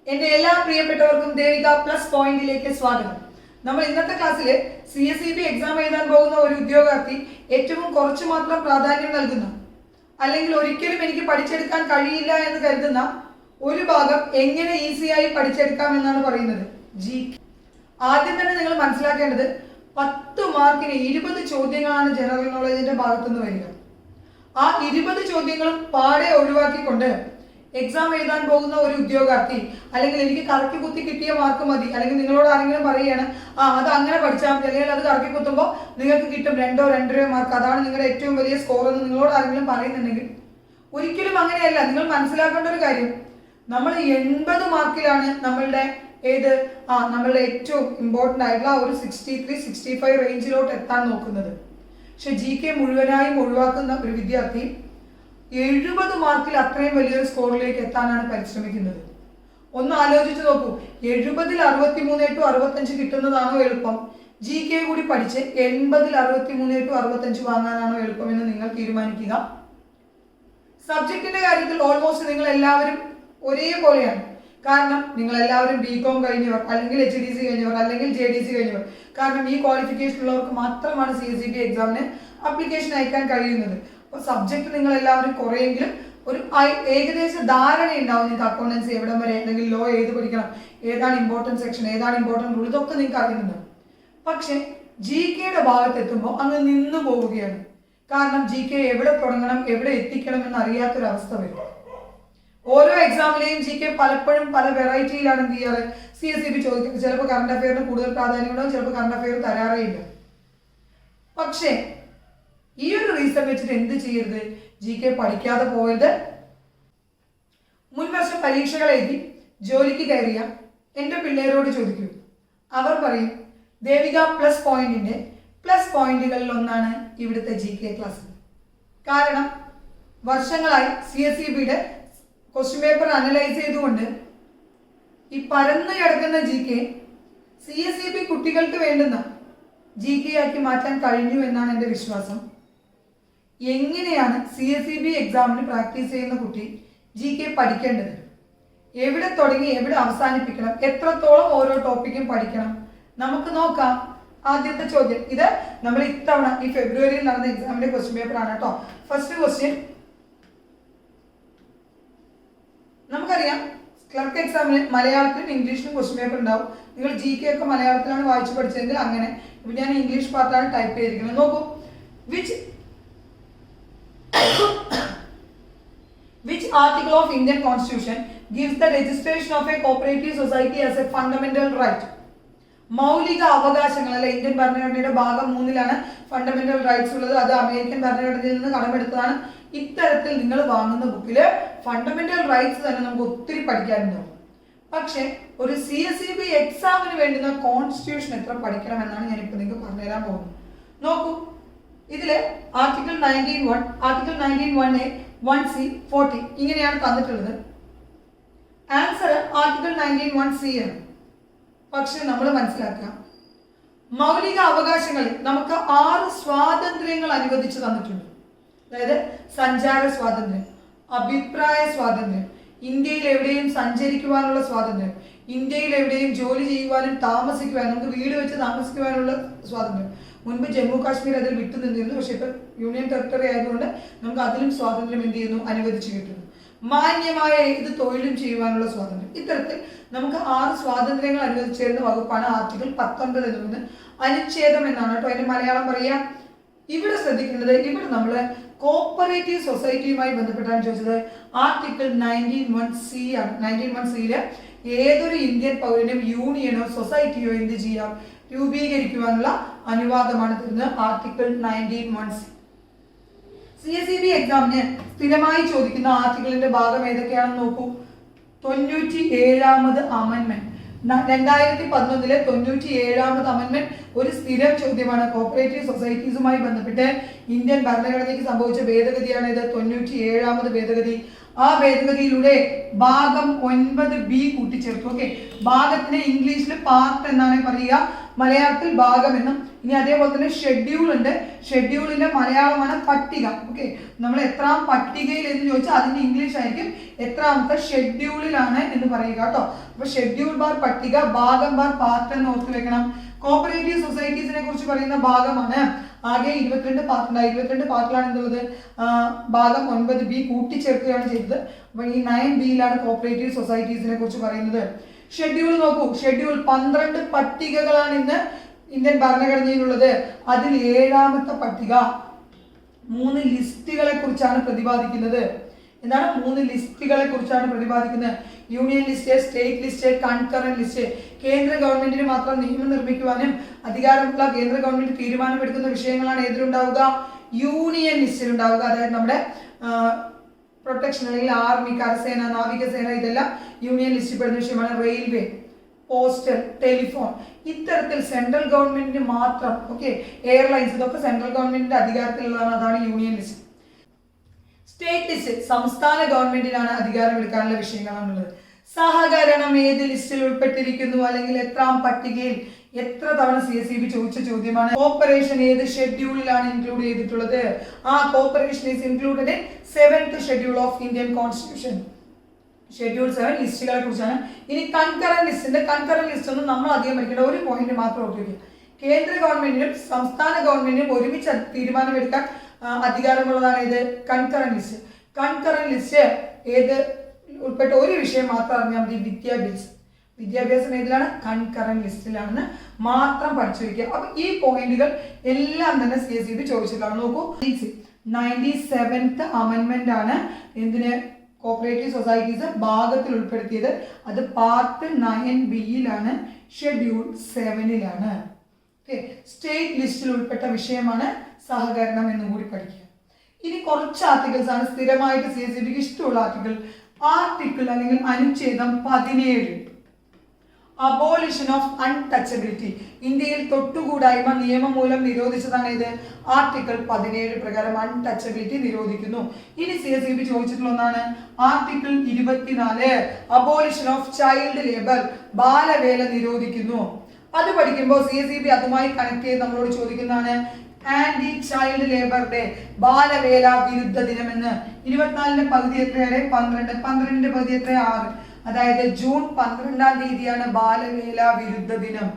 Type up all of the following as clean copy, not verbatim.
എൻ്റെ എല്ലാ പ്രിയപ്പെട്ടവർക്കും ദേവിക പ്ലസ് പോയിന്റിലേക്ക് സ്വാഗതം. നമ്മൾ ഇന്നത്തെ ക്ലാസ്സിൽ CSEB എക്സാം എഴുതാൻ പോകുന്ന ഒരു ഉദ്യോഗാർത്ഥി ഏറ്റവും കുറച്ച് മാത്രം പ്രാധാന്യം നൽകുന്ന, അല്ലെങ്കിൽ ഒരിക്കലും എനിക്ക് പഠിച്ചെടുക്കാൻ കഴിയില്ല എന്ന് കരുതുന്ന ഒരു ഭാഗം എങ്ങനെ ഈസിയായി പഠിച്ചെടുക്കാം എന്നാണ് പറയുന്നത്. ആദ്യം തന്നെ നിങ്ങൾ മനസ്സിലാക്കേണ്ടത് 10 മാർക്കിന് 20 ചോദ്യങ്ങളാണ് ജനറൽ നോളജിന്റെ ഭാഗത്തുനിന്ന് വരിക. ആ 20 ചോദ്യങ്ങളും പാടെ ഒഴിവാക്കിക്കൊണ്ട് എക്സാം എഴുതാൻ പോകുന്ന ഒരു ഉദ്യോഗാർത്ഥി, അല്ലെങ്കിൽ എനിക്ക് കറക്കി കുത്തി കിട്ടിയ മാർക്ക് മതി, അല്ലെങ്കിൽ നിങ്ങളോട് ആരെങ്കിലും പറയുകയാണ് അത് അങ്ങനെ പഠിച്ചാൽ മതി, അല്ലെങ്കിൽ അത് കറക്കി കുത്തുമ്പോൾ നിങ്ങൾക്ക് കിട്ടും 2 2.5 മാർക്ക്, അതാണ് നിങ്ങളുടെ ഏറ്റവും വലിയ സ്കോർ എന്ന് നിങ്ങളോട് ആരെങ്കിലും പറയുന്നുണ്ടെങ്കിൽ ഒരിക്കലും അങ്ങനെയല്ല. നിങ്ങൾ മനസ്സിലാക്കേണ്ട ഒരു കാര്യം, നമ്മൾ 80 മാർക്കിലാണ് നമ്മളുടെ നമ്മളുടെ ഏറ്റവും ഇമ്പോർട്ടൻ്റ് ആയിട്ടുള്ള ഒരു 63-65 റേഞ്ചിലോട്ട് എത്താൻ നോക്കുന്നത്. പക്ഷെ GK മുഴുവനായും ഒഴിവാക്കുന്ന ഒരു വിദ്യാർത്ഥി 70 മാർക്കിൽ അത്രയും വലിയൊരു സ്കോറിലേക്ക് എത്താനാണ് പരിശ്രമിക്കുന്നത്. ഒന്ന് ആലോചിച്ച് നോക്കൂ, 70-ൽ 63 to 65 കിട്ടുന്നതാണോ എളുപ്പം, GK കൂടി പഠിച്ച് 80-ൽ 63 to 65 വാങ്ങാനാണോ എളുപ്പം എന്ന് നിങ്ങൾ തീരുമാനിക്കുക. സബ്ജക്റ്റിന്റെ കാര്യത്തിൽ ഓൾമോസ്റ്റ് നിങ്ങൾ എല്ലാവരും ഒരേപോലെയാണ്. കാരണം നിങ്ങൾ എല്ലാവരും BCom കഴിഞ്ഞവർ, അല്ലെങ്കിൽ HDC കഴിഞ്ഞവർ, അല്ലെങ്കിൽ JDC കഴിഞ്ഞവർ. കാരണം ഈ ക്വാളിഫിക്കേഷൻ ഉള്ളവർക്ക് മാത്രമാണ് CSEB എക്സാമിന് അപ്ലിക്കേഷൻ അയക്കാൻ കഴിയുന്നത്. അപ്പോൾ സബ്ജക്ട് നിങ്ങൾ എല്ലാവരും കുറെയെങ്കിലും ഒരു ഏകദേശ ധാരണ ഉണ്ടാവും. നിങ്ങൾക്ക് അക്കൗണ്ടൻസി എവിടം വരെ, അല്ലെങ്കിൽ ലോ ഏത് പഠിക്കണം, ഏതാണ് ഇമ്പോർട്ടൻറ്റ് സെക്ഷൻ, ഏതാണ് ഇമ്പോർട്ടൻറ്റ് റൂൾ, ഇതൊക്കെ നിങ്ങൾക്ക് അറിയുന്നുണ്ട്. പക്ഷെ GKയുടെ ഭാഗത്തെത്തുമ്പോൾ അങ്ങ് നിന്നു പോവുകയാണ്. കാരണം GK എവിടെ തുടങ്ങണം, എവിടെ എത്തിക്കണം എന്ന് അറിയാത്തൊരവസ്ഥ വരും. ഓരോ എക്സാമിലെയും GK പലപ്പോഴും പല വെറൈറ്റിയിലാണ് എന്ത് ചെയ്യാറ്, CSEB ചോദിക്കുന്നത്. ചിലപ്പോൾ കറണ്ട് അഫെയറിന് കൂടുതൽ പ്രാധാന്യം ഉണ്ടാവും, ചിലപ്പോൾ കറണ്ട് അഫെയർ തരാറേ ഇല്ല. പക്ഷേ ഈ ഒരു റീസൺ വെച്ചിട്ട് എന്ത് ചെയ്യരുത്, GK പഠിക്കാതെ പോയത്. മുൻവർഷം പരീക്ഷകൾ എഴുതി ജോലിക്ക് കയറിയ എൻ്റെ പിള്ളേരോട് ചോദിക്കൂ, അവർ പറയും ദേവിക പ്ലസ് പോയിന്റിന്റെ പ്ലസ് പോയിന്റുകളിൽ ഒന്നാണ് ഇവിടുത്തെ GK ക്ലാസ്. കാരണം വർഷങ്ങളായി CSEBയുടെ ക്വസ്റ്റ്യൻ പേപ്പർ അനലൈസ് ചെയ്തുകൊണ്ട് ഈ പരന്നു കിടക്കുന്ന GK CSEB കുട്ടികൾക്ക് വേണ്ടുന്ന GK ആക്കി മാറ്റാൻ കഴിഞ്ഞു എന്നാണ് എൻ്റെ വിശ്വാസം. എങ്ങനെയാണ് CSEB എക്സാമിന് പ്രാക്ടീസ് ചെയ്യുന്ന കുട്ടി GK പഠിക്കേണ്ടത്, എവിടെ തുടങ്ങി എവിടെ അവസാനിപ്പിക്കണം, എത്രത്തോളം ഓരോ ടോപ്പിക്കും പഠിക്കണം, നമുക്ക് നോക്കാം. ആദ്യത്തെ ചോദ്യം, ഇത് നമ്മൾ ഇത്തവണ ഈ ഫെബ്രുവരിയിൽ നടന്ന എക്സാമിന്റെ ക്വസ്റ്റ്യൻ പേപ്പർ ആണ് കേട്ടോ. ഫസ്റ്റ് ക്വസ്റ്റ്യൻ, നമുക്കറിയാം ക്ലർക്ക് എക്സാമിന് മലയാളത്തിലും ഇംഗ്ലീഷിലും ക്വസ്റ്റ്യൻ പേപ്പർ ഉണ്ടാവും. നിങ്ങൾ GK ഒക്കെ മലയാളത്തിലാണ് വായിച്ചു പഠിച്ചതെങ്കിൽ അങ്ങനെ, ഇപ്പം ഞാൻ ഇംഗ്ലീഷ് പാർട്ടാണ് ടൈപ്പ് ചെയ്തിരിക്കുന്നത്. നോക്കൂ, which article of Indian Constitution gives the registration of a cooperative society as a fundamental right? മൗലിക അവകാശങ്ങൾ അല്ലെ, ഇന്ത്യൻ ഭരണഘടനയുടെ ഭാഗം 3-ലാണ് ഫണ്ടമെന്റൽ റൈറ്റ്സ് ഉള്ളത്. അത് അമേരിക്കൻ ഭരണഘടനയിൽ നിന്ന് കടമെടുത്തതാണ്. ഇത്തരത്തിൽ നിങ്ങൾ വാങ്ങുന്ന ബുക്കില് ഫണ്ടമെന്റൽ റൈറ്റ്സ് തന്നെ നമുക്ക് ഒത്തിരി പഠിക്കാനുണ്ടാവും. പക്ഷെ ഒരു CSEB എക്സാമിന് വേണ്ടുന്ന കോൺസ്റ്റിറ്റ്യൂഷൻ എത്ര പഠിക്കണം എന്നാണ് ഞാനിപ്പോൾ നിങ്ങൾക്ക് പറഞ്ഞുതരാൻ പോകുന്നത്. നോക്കൂ, ഇതില് ആർട്ടിക്കിൾ 19(1), ആർട്ടിക്കിൾ 19(1)(a), 1(c), 40 ഇങ്ങനെയാണ് തന്നിട്ടുള്ളത്. ആൻസർ ആർട്ടിക്കിൾ 19(1)(c) ആണ്. പക്ഷെ നമ്മൾ മനസ്സിലാക്കുക, മൗലിക അവകാശങ്ങളിൽ നമുക്ക് 6 സ്വാതന്ത്ര്യങ്ങൾ അനുവദിച്ചു തന്നിട്ടുണ്ട്. അതായത് സഞ്ചാര സ്വാതന്ത്ര്യം, അഭിപ്രായ സ്വാതന്ത്ര്യം, ഇന്ത്യയിൽ എവിടെയും സഞ്ചരിക്കുവാനുള്ള സ്വാതന്ത്ര്യം, ഇന്ത്യയിൽ എവിടെയും ജോലി ചെയ്യുവാനും താമസിക്കുവാനും, നമുക്ക് വീട് വെച്ച് താമസിക്കുവാനുള്ള സ്വാതന്ത്ര്യം. മുൻപ് ജമ്മു കാശ്മീർ അതിൽ വിട്ടു നിന്നിരുന്നു, പക്ഷെ ഇപ്പൊ യൂണിയൻ ടെറിട്ടറി ആയതുകൊണ്ട് നമുക്ക് അതിലും സ്വാതന്ത്ര്യം എന്ത് ചെയ്യുന്നു, അനുവദിച്ചു കിട്ടുന്നു. മാന്യമായ ഏത് തൊഴിലും ചെയ്യുവാനുള്ള സ്വാതന്ത്ര്യം. ഇത്തരത്തിൽ നമുക്ക് 6 സ്വാതന്ത്ര്യങ്ങൾ അനുവദിച്ചിരുന്ന വകുപ്പാണ് ആർട്ടിക്കിൾ 19 എന്നുള്ളത്. അനുച്ഛേദം എന്നാണ് കേട്ടോ അതിന്റെ മലയാളം പറയാ. ഇവിടെ ശ്രദ്ധിക്കേണ്ടത്, ഇവിടെ നമ്മൾ കോപ്പറേറ്റീവ് സൊസൈറ്റിയുമായി ബന്ധപ്പെട്ടാണ് ചോദിച്ചത്. ആർട്ടിക്കിൾ 19(1)(c) ആണ്. 19(1)(c)യില് ഏതൊരു ഇന്ത്യൻ പൗരനും യൂണിയനോ സൊസൈറ്റിയോ എന്ത് ചെയ്യാം, രൂപീകരിക്കുവാനുള്ള അനുവാദമാണ് തരുന്നത്. Article 19(1)(c). CSEB എക്സാമിന് സ്ഥിരമായി ചോദിക്കുന്ന ആർട്ടിക്കിളിന്റെ ഭാഗം ഏതൊക്കെയാണെന്ന് നോക്കൂ. 97ാമത് അമെന്റ്മെന്റ്, 2011-ലെ 97ാമത് അമെന്റ്മെന്റ് ഒരു സ്ഥിരം ചോദ്യമാണ്. കോപ്പറേറ്റീവ് സൊസൈറ്റീസുമായി ബന്ധപ്പെട്ട് ഇന്ത്യൻ ഭരണഘടനയ്ക്ക് സംഭവിച്ച ഭേദഗതിയാണ് ഇത്. 97ാമത് ഭേദഗതി ആ ഭേദഗതിയിലൂടെ ഭാഗം 9B കൂട്ടിച്ചേർത്തു. ഓക്കെ, ഭാഗത്തിന് ഇംഗ്ലീഷിൽ പാർട്ട് എന്നാണ് പറയുക, മലയാളത്തിൽ ഭാഗം എന്നും. ഇനി അതേപോലെ തന്നെ ഷെഡ്യൂൾ ഉണ്ട്. ഷെഡ്യൂളിന്റെ മലയാളമാണ് പട്ടിക. ഓക്കെ, നമ്മൾ എത്രാം പട്ടികയിൽ എന്ന് ചോദിച്ചാൽ അതിന്റെ ഇംഗ്ലീഷ് ആയിരിക്കും എത്രാമത്തെ ഷെഡ്യൂളിലാണ് എന്ന് പറയുക കേട്ടോ. അപ്പൊ ഷെഡ്യൂൾ ബാർ പട്ടിക, ഭാഗം ബാർ പാർട്ട് എന്ന് ഓർത്ത് വെക്കണം. കോപ്പറേറ്റീവ് സൊസൈറ്റീസിനെ കുറിച്ച് പറയുന്ന ഭാഗമാണ്. ആകെ 22 പാർട്ടുണ്ടായി. 22 പാർട്ടിലാണ് എന്തുള്ളത്, ഭാഗം 9B കൂട്ടിച്ചേർക്കുകയാണ് ചെയ്തത്. അപ്പൊ ഈ 9Bയിലാണ് കോപ്പറേറ്റീവ് സൊസൈറ്റീസിനെ കുറിച്ച് പറയുന്നത്. ഷെഡ്യൂൾ നോക്കൂ, ഷെഡ്യൂൾ 12 പട്ടികകളാണ് ഇന്ന് ഇന്ത്യൻ ഭരണഘടനയിലുള്ളത്. അതിൽ 7ാമത്തെ പട്ടിക 3 ലിസ്റ്റുകളെ കുറിച്ചാണ് പ്രതിപാദിക്കുന്നത്. എന്താണ്? 3 ലിസ്റ്റുകളെ കുറിച്ചാണ് പ്രതിപാദിക്കുന്നത്. Union list, state list, concurrent list. കേന്ദ്ര ഗവൺമെന്റിന് മാത്രം നിയമം നിർമ്മിക്കുവാനും അധികാരമുള്ള കേന്ദ്ര ഗവൺമെന്റ് തീരുമാനമെടുക്കുന്ന വിഷയങ്ങളാണ് ഏതിലുണ്ടാവുക? യൂണിയൻ ലിസ്റ്റിൽ ഉണ്ടാവുക. അതായത് നമ്മുടെ പ്രൊട്ടക്ഷൻ അല്ലെങ്കിൽ ആർമി, കരസേന, നാവികസേന, ഇതെല്ലാം യൂണിയൻ ലിസ്റ്റിൽ പെടുന്ന വിഷയമാണ്. റെയിൽവേ, പോസ്റ്റൽ, ടെലിഫോൺ, ഇത്തരത്തിൽ സെൻട്രൽ ഗവൺമെന്റിന് മാത്രം, ഓക്കെ, എയർലൈൻസ്, ഇതൊക്കെ സെൻട്രൽ ഗവൺമെന്റിന്റെ അധികാരത്തിലുള്ളതാണ്. അതാണ് യൂണിയൻ ലിസ്റ്റ്. സ്റ്റേറ്റ് ലിസ്റ്റ് സംസ്ഥാന ഗവൺമെന്റിനാണ് അധികാരം എടുക്കാനുള്ള വിഷയങ്ങളാണുള്ളത്. സഹകരണം ഏത് ലിസ്റ്റിൽ ഉൾപ്പെട്ടിരിക്കുന്നു, അല്ലെങ്കിൽ എത്രാം പട്ടികയിൽ, എത്ര തവണ CSEB ചോദിച്ച ചോദ്യമാണ്. കോപ്പറേഷൻ ഏത് ഷെഡ്യൂളിലാണ് ഇൻക്ലൂഡ് ചെയ്തിട്ടുള്ളത്? ആ corporation is included in 7th schedule of Indian constitution. Schedule 7 ലിസ്റ്റുകളെ കുറിച്ചാണ്. ഇനി കൺകറന്റ് ലിസ്റ്റിന്റെ കൺകറന്റ് ലിസ്റ്റ് ഒന്നും നമ്മൾ അധികം പഠിക്കേണ്ട, ഒരു പോയിന്റ് മാത്രം ഓർത്തിരിക്കുക. കേന്ദ്ര ഗവൺമെന്റിനും സംസ്ഥാന ഗവൺമെന്റിനും ഒരുമിച്ച് തീരുമാനമെടുക്കാൻ അധികാരമുള്ളതാണ് ഇത് കൺകറന്റ് ലിസ്റ്റ്. കൺകറന്റ് ലിസ്റ്റ് ഏത് ഉൾപ്പെട്ട ഒരു വിഷയം മാത്രം അറിഞ്ഞാൽ മതി, വിദ്യാഭ്യാസം. വിദ്യാഭ്യാസം ഏതിലാണ്? കൺകറന്റ് ലിസ്റ്റിലാണെന്ന് മാത്രം പഠിച്ചു വയ്ക്കുക. അപ്പൊ ഈ പോയിന്റുകൾ എല്ലാം തന്നെ CSEB ചോദിച്ചിട്ടാണ്. നോക്കൂ, 97th അമെന്റ്മെന്റ് ആണ് എന്തിന് കോപ്പറേറ്റീവ് സൊസൈറ്റീസ് ഭാഗത്തിൽ ഉൾപ്പെടുത്തിയത്. അത് പാർട്ട് 9Bയിലാണ്, ഷെഡ്യൂൾ 7ലാണ്. സ്റ്റേറ്റ് ലിസ്റ്റിൽ ഉൾപ്പെട്ട വിഷയമാണ് സഹകരണം എന്നും കൂടി പഠിക്കുക. ഇനി കുറച്ച് ആർട്ടിക്കിൾസ് ആണ് സ്ഥിരമായിട്ട് CSEBക്ക് ഇഷ്ടമുള്ള ആർട്ടിക്കിൾ. ആർട്ടിക്കിൾ അല്ലെങ്കിൽ അനുച്ഛേദം 17, അബോളിഷൻ ഓഫ് അൺടച്ചബിലിറ്റി. ഇന്ത്യയിൽ തൊട്ടുകൂടായ്മ നിയമം മൂലം നിരോധിച്ചതാണ് ഇത്. ആർട്ടിക്കിൾ 17 പ്രകാരം അൺടച്ചബിലിറ്റി നിരോധിക്കുന്നു. ഇനി CSEB ചോദിച്ചിട്ടുള്ള ഒന്നാണ് article 24, abolition of child labour, ബാലവേല നിരോധിക്കുന്നു. അത് പഠിക്കുമ്പോൾ CSEB അതുമായി കണക്ട് ചെയ്ത് നമ്മളോട് ചോദിക്കുന്നതാണ് ആന്റി ചൈൽഡ് ലേബർ ഡേ, ബാലവേല വിരുദ്ധ ദിനം എന്ന്. 24ന്റെ പകുതി എത്രയാണ്? 12. 12ന്റെ പകുതി എത്ര? 6. അതായത് ജൂൺ 12-ാം തീയതിയാണ് ബാലവേല വിരുദ്ധ ദിനം.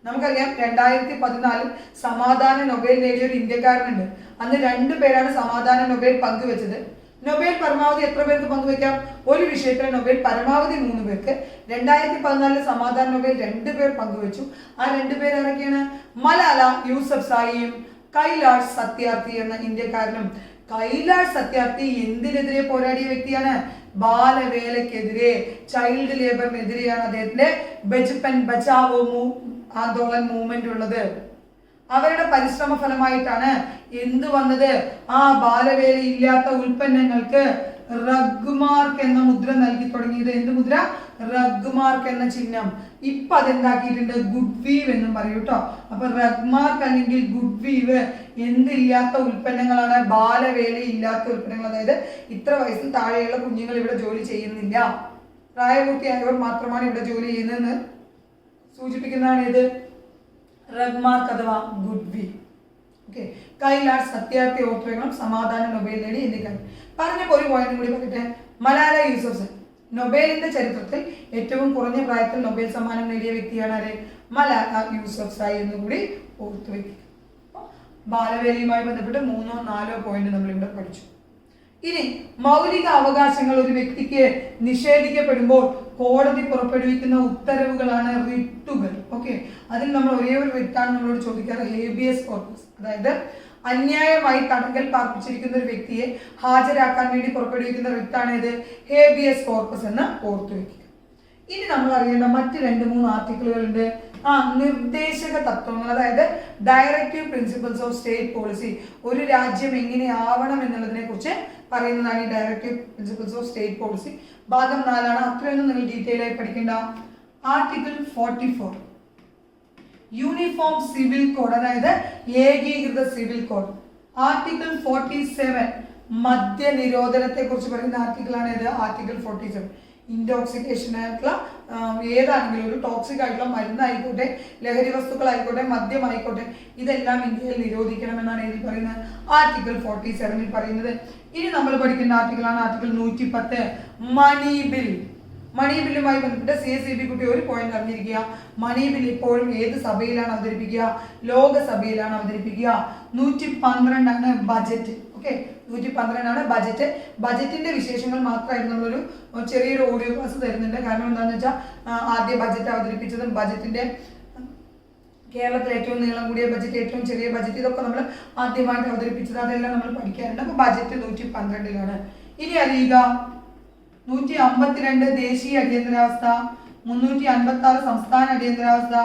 നമുക്കറിയാം 2014 സമാധാന നൊബേൽ നേടിയ ഒരു ഇന്ത്യക്കാരനുണ്ട്. അന്ന് 2 പേരാണ് സമാധാന നൊബേൽ പങ്കുവെച്ചത്. നൊബേൽ പരമാവധി എത്ര പേർക്ക് പങ്കുവെക്കാം? ഒരു വിഷയത്തിലെ നൊബേൽ പരമാവധി 3 പേർക്ക്. 2014 സമാധാന നൊബേൽ 2 പേർ പങ്കുവെച്ചു. ആ 2 പേർ ആരൊക്കെയാണ്? മലാല യൂസഫ്സായിയും കൈലാഷ് സത്യാർത്ഥി എന്ന ഇന്ത്യക്കാരനും. കൈലാഷ് സത്യാർത്ഥി എന്തിനെതിരെ പോരാടിയ വ്യക്തിയാണ്? ബാലവേലക്കെതിരെ, ചൈൽഡ് ലേബറിനെതിരെയാണ് അദ്ദേഹത്തിന്റെ ബച്പൻ ബച്ചാവോ ആന്തോളൻ മൂവ്മെന്റ് ഉള്ളത്. അവരുടെ പരിശ്രമ ഫലമായിട്ടാണ് എന്ത് വന്നത്? ആ ബാലവേല ഇല്ലാത്ത ഉൽപ്പന്നങ്ങൾക്ക് റഗ് മാർക്ക് എന്ന മുദ്ര നൽകി തുടങ്ങിയത്. എന്ത് മുദ്ര? റഗ് മാർക്ക് എന്ന ചിഹ്നം. ഇപ്പൊ അതെന്താക്കിയിട്ടുണ്ട്? ഗുഡ് വീവ് എന്നും പറയൂ കേട്ടോ. അപ്പൊ റഗ് മാർക്ക് അല്ലെങ്കിൽ ഗുഡ് വീവ് എന്തില്ലാത്ത ഉൽപ്പന്നങ്ങളാണ്? ബാലവേല ഇല്ലാത്ത ഉൽപ്പന്നങ്ങൾ. അതായത് ഇത്ര വയസ്സിൽ താഴെയുള്ള കുഞ്ഞുങ്ങൾ ഇവിടെ ജോലി ചെയ്യുന്നില്ല, പ്രായപൂർത്തിയായവർ മാത്രമാണ് ഇവിടെ ജോലി ചെയ്യുന്നതെന്ന് സൂചിപ്പിക്കുന്നതാണ് ഇത് റഗ് മാർക്ക് അഥവാ good weave. Okay, Kailash Satyarthi ഓർത്ത് വെക്കണം. സമാധാന നൊബേൽ നേടി ഇന്ത്യക്കാരൻ. പറഞ്ഞപ്പോൾ ഒരു പോയിന്റ് കൂടി പറയട്ടെ. മലാല യൂസഫ്സായി നൊബേലിന്റെ ചരിത്രത്തിൽ ഏറ്റവും കുറഞ്ഞ പ്രായത്തിൽ നൊബേൽ സമ്മാനം നേടിയ വ്യക്തിയാണ് ആര്? മലാല യൂസഫ്സായി എന്നുകൂടി ഓർത്ത് വയ്ക്കുക. ബാലവേലയുമായി ബന്ധപ്പെട്ട് 3ഓ 4ഓ പോയിന്റ് നമ്മളിവിടെ പഠിച്ചു. ഇനി മൗലിക അവകാശങ്ങൾ ഒരു വ്യക്തിക്ക് നിഷേധിക്കപ്പെടുമ്പോൾ കോടതി പുറപ്പെടുവിക്കുന്ന ഉത്തരവുകളാണ് റിട്ടുകൾ. ഓക്കെ, അതിൽ നമ്മൾ ഒരേ ഒരു റിട്ടാണ് നമ്മളോട് ചോദിക്കാറ്, ഹേബിയസ് കോർപ്പസ്. അതായത് അന്യായമായി തടങ്കൽ പാർപ്പിച്ചിരിക്കുന്ന ഒരു വ്യക്തിയെ ഹാജരാക്കാൻ വേണ്ടി പുറപ്പെടുവിക്കുന്ന റിട്ടാണ് ഇത് ഹേബിയസ് കോർപ്പസ് എന്ന് ഓർത്തു വെക്കുക. ഇനി നമ്മൾ അറിയേണ്ട മറ്റ് 2-3 ആർട്ടിക്കിളുകളുണ്ട്. നിർദ്ദേശക തത്വങ്ങൾ, അതായത് directive principles of state policy. ഒരു രാജ്യം എങ്ങനെ ആവണം എന്നുള്ളതിനെ കുറിച്ച് പറയുന്നതാണ് ഈ directive principles of state policy. ഭാഗം 4 അത്രയൊന്നും നിങ്ങൾ ഡീറ്റെയിൽ ആയി പഠിക്കേണ്ട. ആർട്ടിക്കിൾ 44 യൂണിഫോം സിവിൽ കോഡ്, അതായത് ഏകീകൃത സിവിൽ കോഡ്. ആർട്ടിക്കിൾ 47 മദ്യനിരോധനത്തെ കുറിച്ച് പറയുന്ന ആർട്ടിക്കിളാണ് ഇത്, ആർട്ടിക്കിൾ 47. ഇൻടോക്സിക്കേഷൻ ആയിട്ടുള്ള ഏതാണെങ്കിലും ഒരു ടോക്സിക് ആയിട്ടുള്ള മരുന്നായിക്കോട്ടെ, ലഹരി വസ്തുക്കളായിക്കോട്ടെ, മദ്യമായിക്കോട്ടെ, ഇതെല്ലാം ഇന്ത്യയിൽ നിരോധിക്കണമെന്നാണ് ഇതിൽ പറയുന്നത്, ആർട്ടിക്കിൾ 47 പറയുന്നത്. ഇനി നമ്മൾ പഠിക്കുന്ന ആർട്ടിക്കിളാണ് ആർട്ടിക്കിൾ 110, മണി ബിൽ. മണി ബില്ലുമായി ബന്ധപ്പെട്ട് CSEB കുട്ടി ഒരു പോയിന്റ് അറിഞ്ഞിരിക്കുക. മണി ബിൽ ഇപ്പോഴും ഏത് സഭയിലാണ് അവതരിപ്പിക്കുക? ലോകസഭയിലാണ് അവതരിപ്പിക്കുക. 112 ബജറ്റ്. Okay, 112 budget. ബജറ്റിന്റെ വിശേഷങ്ങൾ മാത്രമായിട്ട് നമ്മളൊരു ചെറിയൊരു ഓഡിയോ ക്ലാസ് തരുന്നുണ്ട്. കാരണം എന്താണെന്ന് വെച്ചാൽ ആദ്യ ബജറ്റ് അവതരിപ്പിച്ചതും ബജറ്റിന്റെ കേരളത്തിൽ ഏറ്റവും നീളം കൂടിയ ബജറ്റ്, ഏറ്റവും ചെറിയ ബജറ്റ്, ഇതൊക്കെ നമ്മൾ ആദ്യമായിട്ട് അവതരിപ്പിച്ചത്, അതെല്ലാം നമ്മൾ പഠിക്കാറുണ്ട്. അപ്പൊ ബജറ്റ് 112. ഇനി അറിയുക 152 ദേശീയ അടിയന്തരാവസ്ഥ, 356 സംസ്ഥാന അടിയന്തരാവസ്ഥ,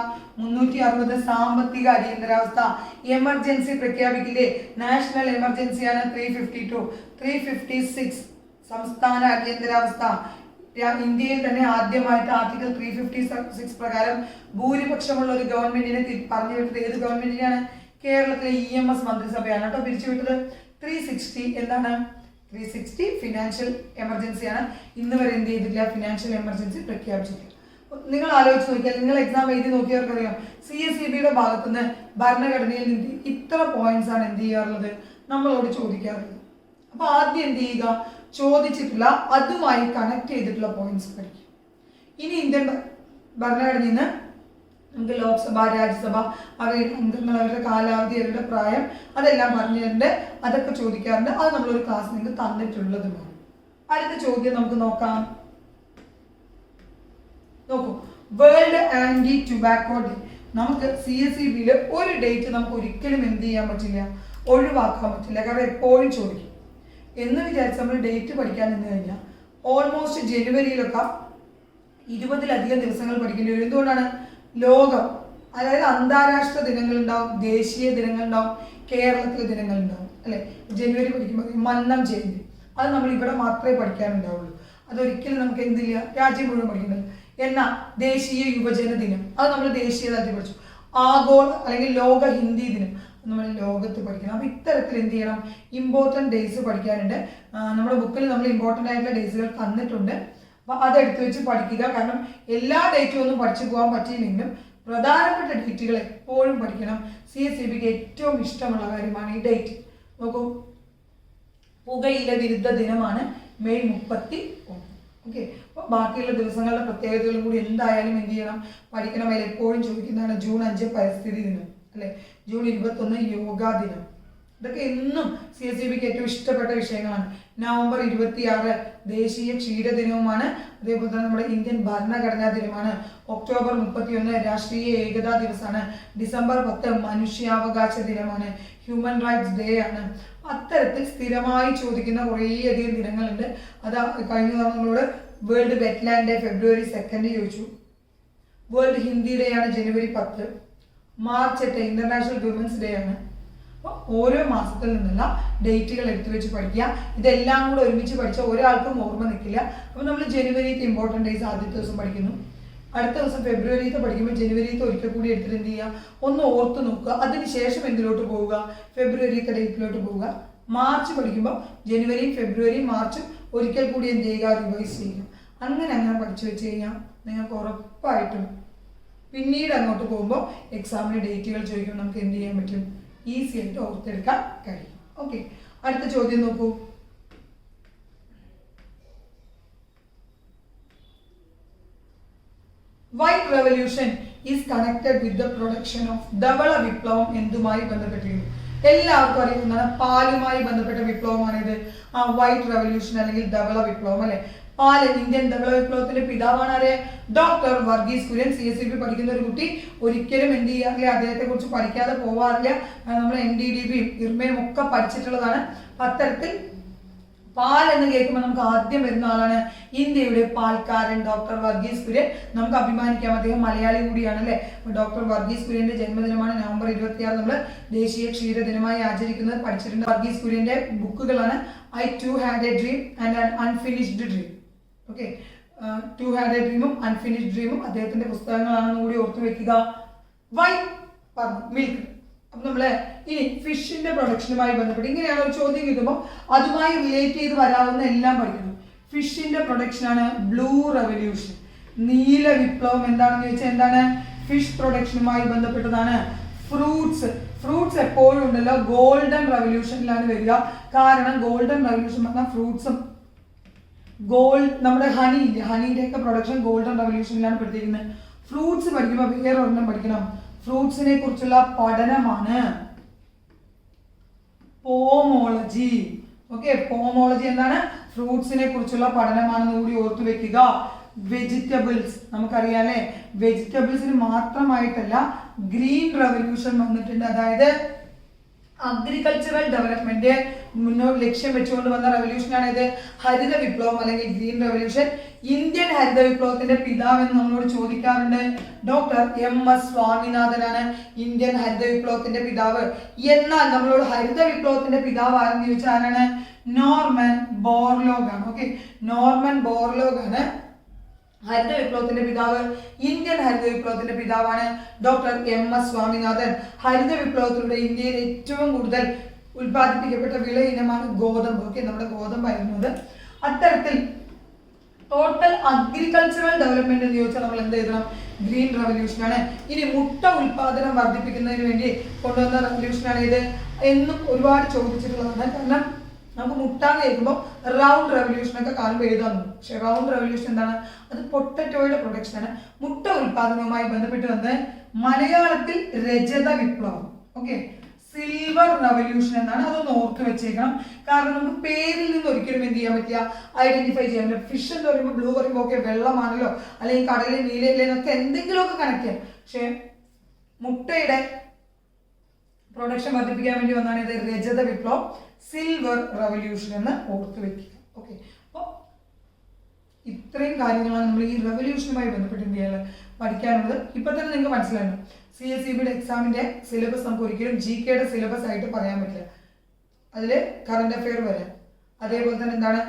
360 സാമ്പത്തിക അടിയന്തരാവസ്ഥ. എമർജൻസി പ്രഖ്യാപിക്കില്ലേ? നാഷണൽ എമർജൻസിയാണ് 352. 356 സംസ്ഥാന അടിയന്തരാവസ്ഥ. ഇന്ത്യയിൽ തന്നെ ആദ്യമായിട്ട് ആർട്ടിക്കിൾ 356 പ്രകാരം ഭൂരിപക്ഷമുള്ള ഒരു ഗവൺമെന്റിനെ പറഞ്ഞു വിട്ടത് ഏത് ഗവൺമെന്റിനെയാണ്? കേരളത്തിലെ EMS മന്ത്രിസഭയാണ് കേട്ടോ പിരിച്ചുവിട്ടത്. 360 എന്താണ്? 360 ഫിനാൻഷ്യൽ എമർജൻസിയാണ്. ഇന്ന് വരെ എന്ത് ചെയ്തില്ല? ഫിനാൻഷ്യൽ എമർജൻസി പ്രഖ്യാപിച്ചിട്ടില്ല. നിങ്ങൾ ആലോചിച്ച് നോക്കിയാൽ, നിങ്ങൾ എക്സാം എഴുതി നോക്കിയവർക്കറിയാം, CSEBയുടെ ഭാഗത്തുനിന്ന് ഭരണഘടനയിൽ നിന്ന് ഇത്ര പോയിന്റ്സ് ആണ് എന്ത് ചെയ്യാറുള്ളത്, നമ്മളോട് ചോദിക്കാറുള്ളത്. അപ്പൊ ആദ്യം എന്ത് ചെയ്യുക? ചോദിച്ചിട്ടുള്ള അതുമായി കണക്ട് ചെയ്തിട്ടുള്ള പോയിന്റ്സ് പഠിക്കും. ഇനി ഇന്ത്യൻ ഭരണഘടനയിൽ നിന്ന് നമുക്ക് ലോക്സഭ, രാജ്യസഭ, അവരുടെ അംഗങ്ങൾ, അവരുടെ കാലാവധി, അവരുടെ പ്രായം, അതെല്ലാം പറഞ്ഞിട്ടുണ്ട്. അതൊക്കെ ചോദിക്കാറുണ്ട്. അത് നമ്മളൊരു ക്ലാസ് നിങ്ങൾക്ക് തന്നിട്ടുള്ളതുമാണ്. അടുത്ത ചോദ്യം നമുക്ക് നോക്കാം. നോക്കൂ, വേൾഡ് ആന്റി ടുബാക്കോ ഡേ. നമുക്ക് CSEBയിൽ ഒരു ഡേറ്റ് നമുക്ക് ഒരിക്കലും എന്ത് ചെയ്യാൻ പറ്റില്ല, ഒഴിവാക്കാൻ പറ്റില്ല. കാരണം എപ്പോഴും ചോദിക്കും. എന്ന് വിചാരിച്ച് നമ്മൾ ഡേറ്റ് പഠിക്കാൻ നിന്ന് കഴിഞ്ഞാൽ ഓൾമോസ്റ്റ് ജനുവരിയിലൊക്കെ 20-ലധികം ദിവസങ്ങൾ പഠിക്കേണ്ടി വരും. എന്തുകൊണ്ടാണ്? ലോകം, അതായത് അന്താരാഷ്ട്ര ദിനങ്ങൾ ഉണ്ടാവും, ദേശീയ ദിനങ്ങൾ ഉണ്ടാവും, കേരളത്തിലെ ദിനങ്ങൾ ഉണ്ടാവും അല്ലെ. ജനുവരി പഠിക്കുമ്പോൾ മന്നം ജയന്തി, അത് നമ്മൾ ഇവിടെ മാത്രമേ പഠിക്കാനുണ്ടാവുള്ളൂ. അതൊരിക്കലും നമുക്ക് എന്തില്ല, രാജ്യം മുഴുവൻ പഠിക്കുന്നില്ല. എന്നാൽ ദേശീയ യുവജന ദിനം, അത് നമ്മൾ ദേശീയ തലത്തിൽ പഠിച്ചു. ആഗോള അല്ലെങ്കിൽ ലോക ഹിന്ദി ദിനം നമ്മൾ ലോകത്ത് പഠിക്കണം. അപ്പൊ ഇത്തരത്തിൽ എന്ത് ചെയ്യണം? ഇമ്പോർട്ടൻറ്റ് ഡേയ്സ് പഠിക്കാനുണ്ട്. നമ്മുടെ ബുക്കിൽ നമ്മൾ ഇമ്പോർട്ടൻ്റ് ആയിട്ടുള്ള ഡേയ്സുകൾ തന്നിട്ടുണ്ട്. അപ്പൊ അതെടുത്ത് വെച്ച് പഠിക്കുക. കാരണം എല്ലാ ഡേറ്റും ഒന്നും പഠിച്ചു പോകാൻ പറ്റിയില്ലെങ്കിലും പ്രധാനപ്പെട്ട ഡേറ്റുകൾ എപ്പോഴും പഠിക്കണം. CSEBക്ക് ഏറ്റവും ഇഷ്ടമുള്ള കാര്യമാണ് ഈ ഡേറ്റ്. നോക്കൂ, പുകയില വിരുദ്ധ ദിനമാണ് മെയ് 31. ഓക്കെ, അപ്പോൾ ബാക്കിയുള്ള ദിവസങ്ങളുടെ പ്രത്യേകതകളും കൂടി എന്തായാലും എന്ത് ചെയ്യണം? പഠിക്കണം. അതിൽ എപ്പോഴും ചോദിക്കുന്നതാണ് ജൂൺ 5 പരിസ്ഥിതി ദിനം അല്ലെ, ജൂൺ 21 യോഗാ ദിനം. ഇതൊക്കെ എന്നും CSEBക്ക് ഏറ്റവും ഇഷ്ടപ്പെട്ട വിഷയങ്ങളാണ്. നവംബർ 26 ദേശീയ ക്ഷീരദിനവുമാണ്. അതേപോലെ തന്നെ നമ്മുടെ ഇന്ത്യൻ ഭരണഘടനാ ദിനമാണ്. ഒക്ടോബർ 31 രാഷ്ട്രീയ ഏകതാ ദിവസമാണ്. ഡിസംബർ 10 മനുഷ്യാവകാശ ദിനമാണ്. ഹ്യൂമൻ റൈറ്റ്സ് ഡേ ആണ്. അത്തരത്തിൽ സ്ഥിരമായി ചോദിക്കുന്ന കുറേയധികം ദിനങ്ങളുണ്ട്. അത് കഴിഞ്ഞ നമ്മളോട് വേൾഡ് വെറ്റ്ലാൻഡ് ഡേ ഫെബ്രുവരി 2 ചോദിച്ചു. വേൾഡ് ഹിന്ദി ഡേ ആണ് ജനുവരി 10. മാർച്ച് 8 ഇന്റർനാഷണൽ വിമൻസ് ഡേ ആണ്. അപ്പോൾ ഓരോ മാസത്തിൽ നിന്നുള്ള ഡേറ്റുകൾ എടുത്തു വെച്ച് പഠിക്കുക. ഇതെല്ലാം കൂടെ ഒരുമിച്ച് പഠിച്ചാൽ ഒരാൾക്കും ഓർമ്മ നിൽക്കില്ല. അപ്പോൾ നമ്മൾ ജനുവരിത്തെ ഇമ്പോർട്ടൻറ്റ് ഡേയ്സ് ആദ്യത്തെ ദിവസം പഠിക്കുന്നു. അടുത്ത ദിവസം ഫെബ്രുവരിത്തെ പഠിക്കുമ്പോൾ ജനുവരിത്തെ ഒരിക്കൽ കൂടി എടുത്തിട്ട് എന്ത് ചെയ്യുക? ഒന്ന് ഓർത്ത് നോക്കുക. അതിനുശേഷം എന്തിലോട്ട് പോവുക? ഫെബ്രുവരിത്തെ ഡേറ്റിലോട്ട് പോവുക. മാർച്ച് പഠിക്കുമ്പോൾ ജനുവരിയും ഫെബ്രുവരിയും മാർച്ചും ഒരിക്കൽ കൂടി എന്ത് ചെയ്യുക? റിവൈസ് ചെയ്യുക. അങ്ങനെ പഠിച്ചു വെച്ച് കഴിഞ്ഞാൽ നിങ്ങൾക്ക് ഉറപ്പായിട്ടും പിന്നീട് അങ്ങോട്ട് പോകുമ്പോൾ എക്സാമിന് ഡേറ്റുകൾ ചോദിക്കുമ്പോൾ നമുക്ക് എന്ത് ചെയ്യാൻ പറ്റും? ഈസി ആയിട്ട് ഓർത്തെടുക്കാൻ കഴിയും. ഓക്കെ, അടുത്ത ചോദ്യം നോക്കൂ. White revolution is connected with the production of ധവള വിപ്ലവം എന്തുമായി ബന്ധപ്പെട്ടിരിക്കുന്നു? എല്ലാവർക്കും അറിയുന്നതാണ്, പാലുമായി ബന്ധപ്പെട്ട വിപ്ലവമാണിത്. വൈറ്റ് റെവല്യൂഷൻ അല്ലെങ്കിൽ ധവള വിപ്ലവം അല്ലെ. പാല്, ഇന്ത്യൻ ധവള വിപ്ലവത്തിന്റെ പിതാവാണ് ആരെ? ഡോക്ടർ വർഗീസ് കുര്യൻ. CSEB പഠിക്കുന്ന ഒരു കുട്ടി ഒരിക്കലും എന്ത് ചെയ്യാറില്ല, അദ്ദേഹത്തെ കുറിച്ച് പഠിക്കാതെ പോവാറില്ല. നമ്മൾ NDDBയും ഇർമയും ഒക്കെ പഠിച്ചിട്ടുള്ളതാണ്. അത്തരത്തിൽ പാൽ എന്ന് കേൾക്കുമ്പോൾ നമുക്ക് ആദ്യം വരുന്ന ആളാണ് ഇന്ത്യയുടെ പാൽക്കാരൻ ഡോക്ടർ വർഗീസ് കുര്യൻ. നമുക്ക് അഭിമാനിക്കാം, അദ്ദേഹം മലയാളി കൂടിയാണ് അല്ലെ. ഡോക്ടർ വർഗീസ് കുര്യന്റെ ജന്മദിനമാണ് നവംബർ 26 നമ്മൾ ദേശീയ ക്ഷീര ദിനമായി ആചരിക്കുന്നത്. പഠിച്ചിട്ടുണ്ട്. വർഗീസ് കുര്യന്റെ ബുക്കുകളാണ് I too had a dream and an unfinished dream. ഓക്കെ, ടു ഹാഡ് എ ഡ്രീമും അൺഫിനിഷ്ഡ് ഡ്രീമും അദ്ദേഹത്തിന്റെ പുസ്തകങ്ങളാണെന്ന് കൂടി ഓർത്തു വെക്കുക. വൈ പറഞ്ഞു മിൽക്ക്. അപ്പൊ നമ്മള് ഇനി ഫിഷിന്റെ പ്രൊഡക്ഷനുമായി ബന്ധപ്പെട്ട് ഇങ്ങനെയാണ് ഒരു ചോദ്യം കിട്ടുമ്പോൾ അതുമായി റിലേറ്റ് ചെയ്ത് വരാവുന്ന എല്ലാം പഠിക്കണം. ഫിഷിന്റെ പ്രൊഡക്ഷൻ ആണ് ബ്ലൂ റെവല്യൂഷൻ, നീല വിപ്ലവം. എന്താണെന്ന് ചോദിച്ചാൽ എന്താണ്? ഫിഷ് പ്രൊഡക്ഷനുമായി ബന്ധപ്പെട്ടതാണ്. ഫ്രൂട്ട്സ് എപ്പോഴും ഉണ്ടല്ലോ ഗോൾഡൻ റെവല്യൂഷനിലാണ് വരിക. കാരണം ഗോൾഡൻ റെവല്യൂഷൻ പറഞ്ഞാൽ ഫ്രൂട്ട്സും നമ്മുടെ ഹണി ഇല്ല, ഹണിയുടെ ഒക്കെ പ്രൊഡക്ഷൻ ഗോൾഡൻ റെവല്യൂഷനിലാണ് പെടുത്തിയിരിക്കുന്നത്. ഫ്രൂട്ട്സ് പഠിക്കുമ്പോൾ വേറെ ഒരെണ്ണം പഠിക്കണം. ഫ്രൂട്ട്സിനെ കുറിച്ചുള്ള പഠനമാണ് പോമോളജി. ഓക്കെ, പോമോളജി എന്താണ്? ഫ്രൂട്ട്സിനെ കുറിച്ചുള്ള പഠനമാണെന്ന് കൂടി ഓർത്തു വെക്കുക. വെജിറ്റബിൾസ് നമുക്കറിയാലേ, വെജിറ്റബിൾസിന് മാത്രമായിട്ടല്ല ഗ്രീൻ റെവല്യൂഷൻ വന്നിട്ടുണ്ട്. അതായത് അഗ്രികൾച്ചറൽ ഡെവലപ്മെന്റ് മുന്നോട്ട് ലക്ഷ്യം വെച്ചുകൊണ്ട് വന്ന റെവല്യൂഷനാണ് ഇത് ഹരിത വിപ്ലവം അല്ലെങ്കിൽ ഗ്രീൻ റെവല്യൂഷൻ. ഇന്ത്യൻ ഹരിത വിപ്ലവത്തിന്റെ പിതാവ് എന്ന് നമ്മളോട് ചോദിക്കാറുണ്ട്. Doctor M.S. സ്വാമിനാഥനാണ് ഇന്ത്യൻ ഹരിത വിപ്ലവത്തിന്റെ പിതാവ്. എന്നാൽ നമ്മളോട് ഹരിത വിപ്ലവത്തിന്റെ പിതാവ് ആരെന്ന് ചോദിച്ചാൽ ആരാണ്? നോർമൻ ബോർലോഗ് ആണ്. ഓക്കെ, നോർമൻ ബോർലോഗ് ആണ് ഹരിത വിപ്ലവത്തിന്റെ പിതാവ്. ഇന്ത്യൻ ഹരിത വിപ്ലവത്തിന്റെ പിതാവാണ് ഡോക്ടർ M.S. സ്വാമിനാഥൻ. ഹരിത വിപ്ലവത്തിലൂടെ ഇന്ത്യയിൽ ഏറ്റവും കൂടുതൽ ഉൽപ്പാദിപ്പിക്കപ്പെട്ട വിള ഇനമാണ് ഗോതമ്പ്. ഓക്കെ, നമ്മുടെ ഗോതമ്പായിരുന്നു അത്. അത്തരത്തിൽ ടോട്ടൽ അഗ്രികൾച്ചറൽ ഡെവലപ്മെന്റ് എന്ന് ചോദിച്ചാൽ നമ്മൾ എന്ത് എഴുതണം? ഗ്രീൻ റെവല്യൂഷൻ ആണ്. ഇനി മുട്ട ഉൽപാദനം വർദ്ധിപ്പിക്കുന്നതിന് വേണ്ടി കൊണ്ടുവന്ന റെവല്യൂഷനാണ് ഇത് എന്നും ഒരുപാട് ചോദിച്ചിട്ടുള്ളതാണ്. കാരണം നമുക്ക് മുട്ട എന്ന് കേൾക്കുമ്പോൾ റൗണ്ട് റെവല്യൂഷൻ ഒക്കെ കാണുമ്പോൾ എഴുതാറുണ്ട്. പക്ഷെ റൗണ്ട് റെവല്യൂഷൻ എന്താണ്? അത് പൊട്ടറ്റോയുടെ പ്രൊഡക്ഷൻ ആണ്. മുട്ട ഉൽപാദനവുമായി ബന്ധപ്പെട്ട് വന്ന് മലയാളത്തിൽ രജത വിപ്ലവം, ഓക്കെ, സിൽവർ റെവല്യൂഷൻ എന്നാണ്. അതൊന്ന് ഓർത്ത് വെച്ചേക്കണം. കാരണം നമുക്ക് പേരിൽ നിന്ന് ഒരിക്കലും എന്ത് ചെയ്യാൻ പറ്റില്ല, ഐഡന്റിഫൈ ചെയ്യാൻ പറ്റില്ല. ഫിഷ് എന്ന് പറയുമ്പോൾ ബ്ലൂ പറയുമ്പോൾ ഒക്കെ വെള്ളമാണല്ലോ, അല്ലെങ്കിൽ കടലിൽ നീലയിലെ എന്നൊക്കെ എന്തെങ്കിലുമൊക്കെ കണക്ട് ചെയ്യാം. പക്ഷെ മുട്ടയുടെ പ്രൊഡക്ഷൻ വർദ്ധിപ്പിക്കാൻ വേണ്ടി വന്നാണ് ഇത് രജത വിപ്ലവം, സിൽവർ റെവല്യൂഷൻ എന്ന് ഓർത്ത് വെക്കുക. ഓക്കെ, അപ്പോൾ ഇത്രയും കാര്യങ്ങളാണ് നമ്മൾ ഈ റെവല്യൂഷനുമായി ബന്ധപ്പെട്ട് ഇന്ത്യയിൽ പഠിക്കാനുള്ളത്. ഇപ്പൊ തന്നെ നിങ്ങൾക്ക് മനസ്സിലായിരുന്നു CSEBയുടെ എക്സാമിന്റെ സിലബസ് നമുക്ക് ഒരിക്കലും GKയുടെ സിലബസ് ആയിട്ട് പറയാൻ പറ്റില്ല. അതിൽ കറണ്ട് അഫെയർ വരാം. അതേപോലെ തന്നെ എന്താണ്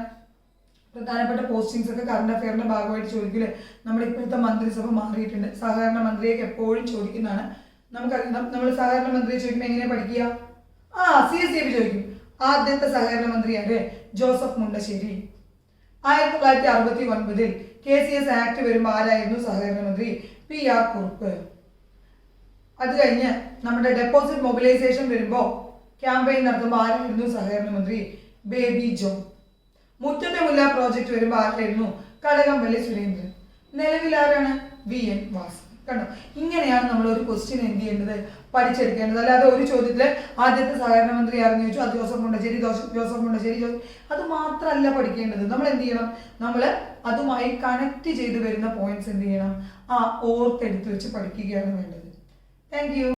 പ്രധാനപ്പെട്ട പോസ്റ്റിങ്സ് ഒക്കെ കറണ്ട് അഫെയറിന്റെ ഭാഗമായിട്ട് ചോദിക്കില്ലേ. നമ്മുടെ ഇപ്പോഴത്തെ മന്ത്രിസഭ മാറിയിട്ടുണ്ട്. സഹകരണ മന്ത്രിയൊക്കെ എപ്പോഴും ചോദിക്കുന്നതാണ്. നമുക്കറിയാം, നമ്മൾ സഹകരണ മന്ത്രിയെ ചോദിക്കുമ്പോൾ എങ്ങനെയാ പഠിക്കുക? CSEB ചോദിക്കും. ആദ്യത്തെ സഹകരണ മന്ത്രി ആര്? ജോസഫ് മുണ്ടശ്ശേരി. 1969 KCS ആക്ട് വരുമ്പോൾ ആരായിരുന്നു സഹകരണ മന്ത്രി? PR കുറുപ്പ്. അത് കഴിഞ്ഞ് നമ്മുടെ ഡെപ്പോസിറ്റ് മൊബിലൈസേഷൻ വരുമ്പോൾ ക്യാമ്പയിൻ നടത്തുമ്പോൾ ആരായിരുന്നു സഹകരണ മന്ത്രി? Baby John. Muttathe Mulla project വരുമ്പോൾ ആരായിരുന്നു? കടകംപള്ളി സുരേന്ദ്രൻ. നിലവിൽ ആരാണ്? VN വാസു. കണ്ടോ, ഇങ്ങനെയാണ് നമ്മൾ ഒരു ക്വസ്റ്റ്യൻ എന്ത് ചെയ്യേണ്ടത്, പഠിച്ചെടുക്കേണ്ടത്. അല്ലാതെ ഒരു ചോദ്യത്തില് ആദ്യത്തെ സഹകരണ മന്ത്രി ആരെന്ന് ചോദിച്ചു, അത് ജോസഫ് മുണ്ടശ്ശേരി അത് മാത്രമല്ല പഠിക്കേണ്ടത്. നമ്മൾ എന്ത് ചെയ്യണം? നമ്മൾ അതുമായി കണക്ട് ചെയ്ത് വരുന്ന പോയിന്റ്സ് എന്ത് ചെയ്യണം? ഓർത്തെടുത്ത് വെച്ച് പഠിക്കുകയാണ് വേണ്ടത്. Thank you.